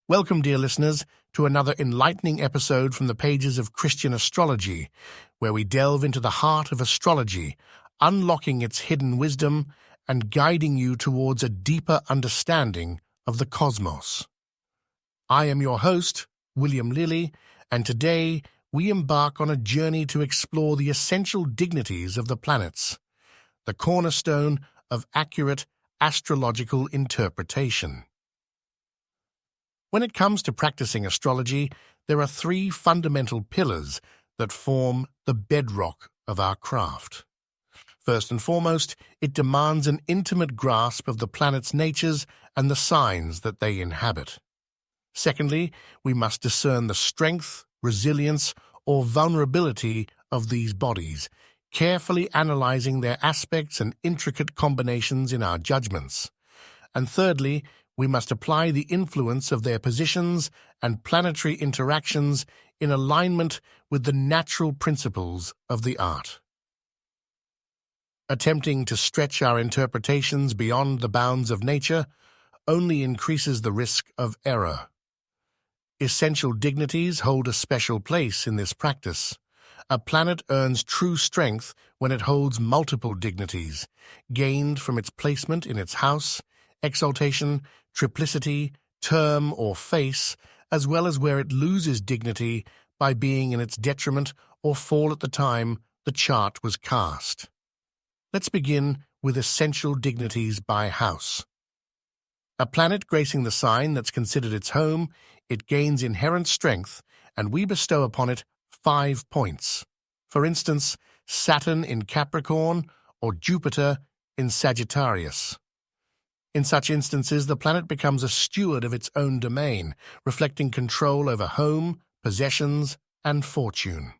Welcome, dear listeners, to another enlightening episode from the pages of Christian astrology, where we delve into the heart of astrology, unlocking its hidden wisdom and guiding you towards a deeper understanding of the cosmos. I am your host, William Lilly, and today we embark on a journey to explore the essential dignities of the planets, the cornerstone of accurate astrological interpretation. When it comes to practicing astrology, there are three fundamental pillars that form the bedrock of our craft. First and foremost, it demands an intimate grasp of the planets' natures and the signs that they inhabit. Secondly, we must discern the strength, resilience, or vulnerability of these bodies, carefully analyzing their aspects and intricate combinations in our judgments. And thirdly, we must apply the influence of their positions and planetary interactions in alignment with the natural principles of the art. Attempting to stretch our interpretations beyond the bounds of nature only increases the risk of error. Essential dignities hold a special place in this practice. A planet earns true strength when it holds multiple dignities, gained from its placement in its house, exaltation, triplicity, term, or face, as well as where it loses dignity by being in its detriment or fall at the time the chart was cast. Let's begin with essential dignities by house. A planet gracing the sign that's considered its home, it gains inherent strength, and we bestow upon it 5 points. For instance, Saturn in Capricorn or Jupiter in Sagittarius. In such instances, the planet becomes a steward of its own domain, reflecting control over home, possessions, and fortune.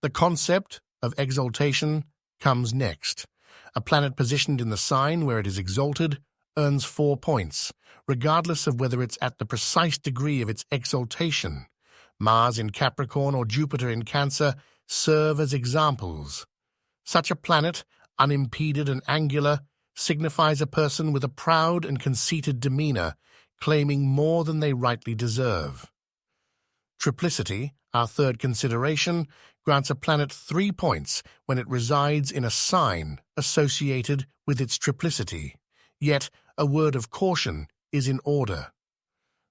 The concept of exaltation comes next. A planet positioned in the sign where it is exalted earns 4 points, regardless of whether it's at the precise degree of its exaltation. Mars in Capricorn or Jupiter in Cancer serve as examples. Such a planet, unimpeded and angular, signifies a person with a proud and conceited demeanor, claiming more than they rightly deserve. Triplicity, our third consideration, grants a planet 3 points when it resides in a sign associated with its triplicity. Yet, a word of caution is in order.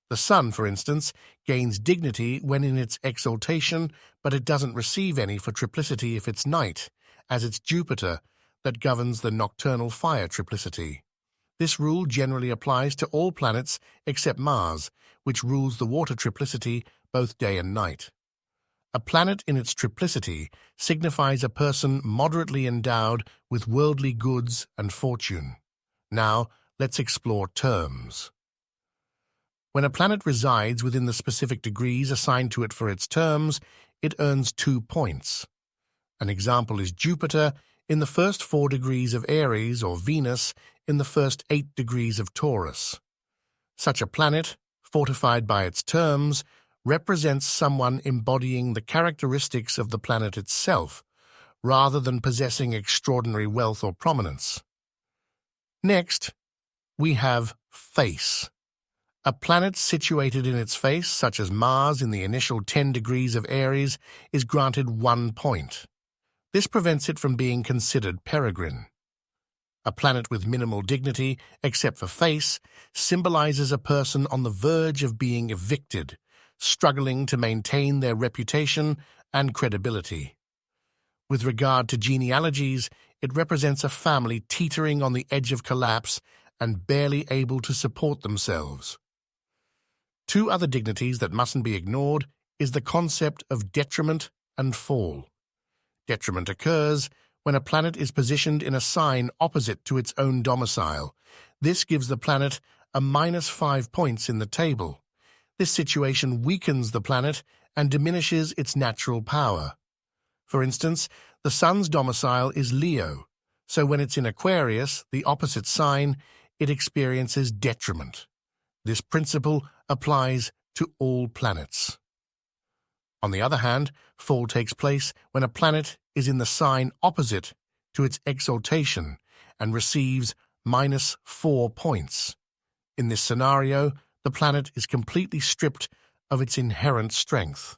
The Sun, for instance, gains dignity when in its exaltation, but it doesn't receive any for triplicity if it's night, as it's Jupiter that governs the nocturnal fire triplicity. This rule generally applies to all planets except Mars, which rules the water triplicity both day and night. A planet in its triplicity signifies a person moderately endowed with worldly goods and fortune. Now, let's explore terms. When a planet resides within the specific degrees assigned to it for its terms, it earns 2 points. An example is Jupiter in the first 4 degrees of Aries or Venus in the first 8 degrees of Taurus. Such a planet, fortified by its terms, represents someone embodying the characteristics of the planet itself, rather than possessing extraordinary wealth or prominence. Next, we have face. A planet situated in its face, such as Mars in the initial 10 degrees of Aries, is granted 1 point. This prevents it from being considered peregrine. A planet with minimal dignity, except for face, symbolizes a person on the verge of being evicted, struggling to maintain their reputation and credibility. With regard to genealogies, it represents a family teetering on the edge of collapse and barely able to support themselves. 2 other dignities that mustn't be ignored is the concept of detriment and fall. Detriment occurs when a planet is positioned in a sign opposite to its own domicile. This gives the planet a -5 points in the table. This situation weakens the planet and diminishes its natural power. For instance, the Sun's domicile is Leo, so when it's in Aquarius, the opposite sign, it experiences detriment. This principle applies to all planets. On the other hand, fall takes place when a planet is in the sign opposite to its exaltation and receives -4 points. In this scenario, the planet is completely stripped of its inherent strength.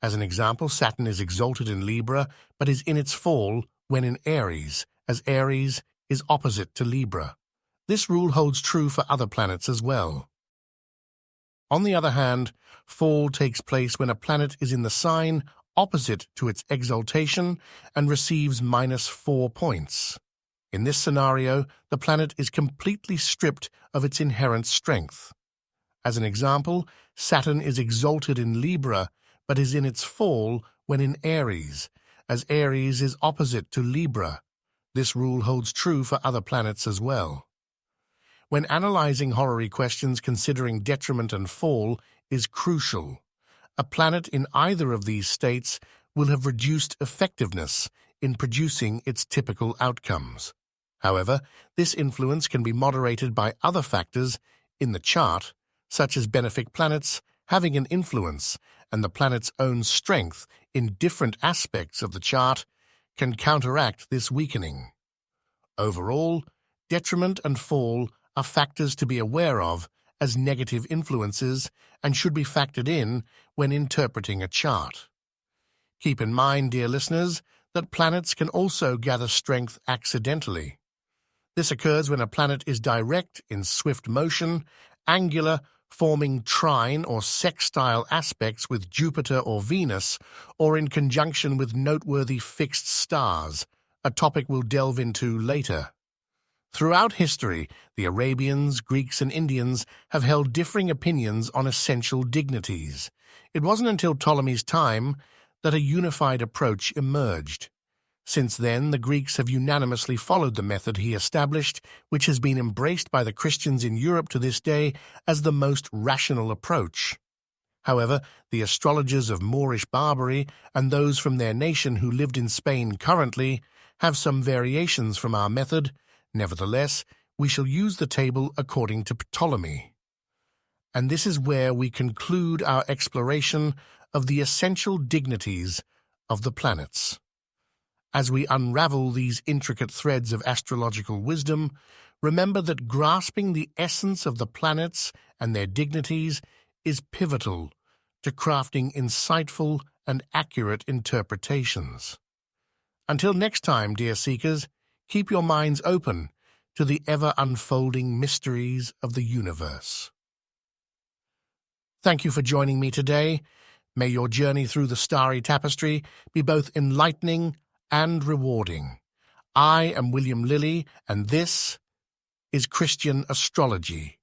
As an example, Saturn is exalted in Libra, but is in its fall when in Aries, as Aries is opposite to Libra. This rule holds true for other planets as well. On the other hand, fall takes place when a planet is in the sign opposite to its exaltation and receives -4 points. In this scenario, the planet is completely stripped of its inherent strength. As an example, Saturn is exalted in Libra, but is in its fall when in Aries, as Aries is opposite to Libra. This rule holds true for other planets as well. When analyzing horary questions, considering detriment and fall is crucial. A planet in either of these states will have reduced effectiveness in producing its typical outcomes. However, this influence can be moderated by other factors in the chart, such as benefic planets having an influence, and the planet's own strength in different aspects of the chart can counteract this weakening. Overall, detriment and fall are factors to be aware of as negative influences and should be factored in when interpreting a chart. Keep in mind, dear listeners, that planets can also gather strength accidentally. This occurs when a planet is direct in swift motion, angular, forming trine or sextile aspects with Jupiter or Venus, or in conjunction with noteworthy fixed stars, a topic we'll delve into later. Throughout history, the Arabians, Greeks, and Indians have held differing opinions on essential dignities. It wasn't until Ptolemy's time that a unified approach emerged. Since then, the Greeks have unanimously followed the method he established, which has been embraced by the Christians in Europe to this day as the most rational approach. However, the astrologers of Moorish Barbary and those from their nation who lived in Spain currently have some variations from our method. Nevertheless, we shall use the table according to Ptolemy. And this is where we conclude our exploration of the essential dignities of the planets. As we unravel these intricate threads of astrological wisdom, remember that grasping the essence of the planets and their dignities is pivotal to crafting insightful and accurate interpretations. Until next time, dear seekers, keep your minds open to the ever-unfolding mysteries of the universe. Thank you for joining me today. May your journey through the starry tapestry be both enlightening and rewarding. I am William Lilly, and this is Christian Astrology.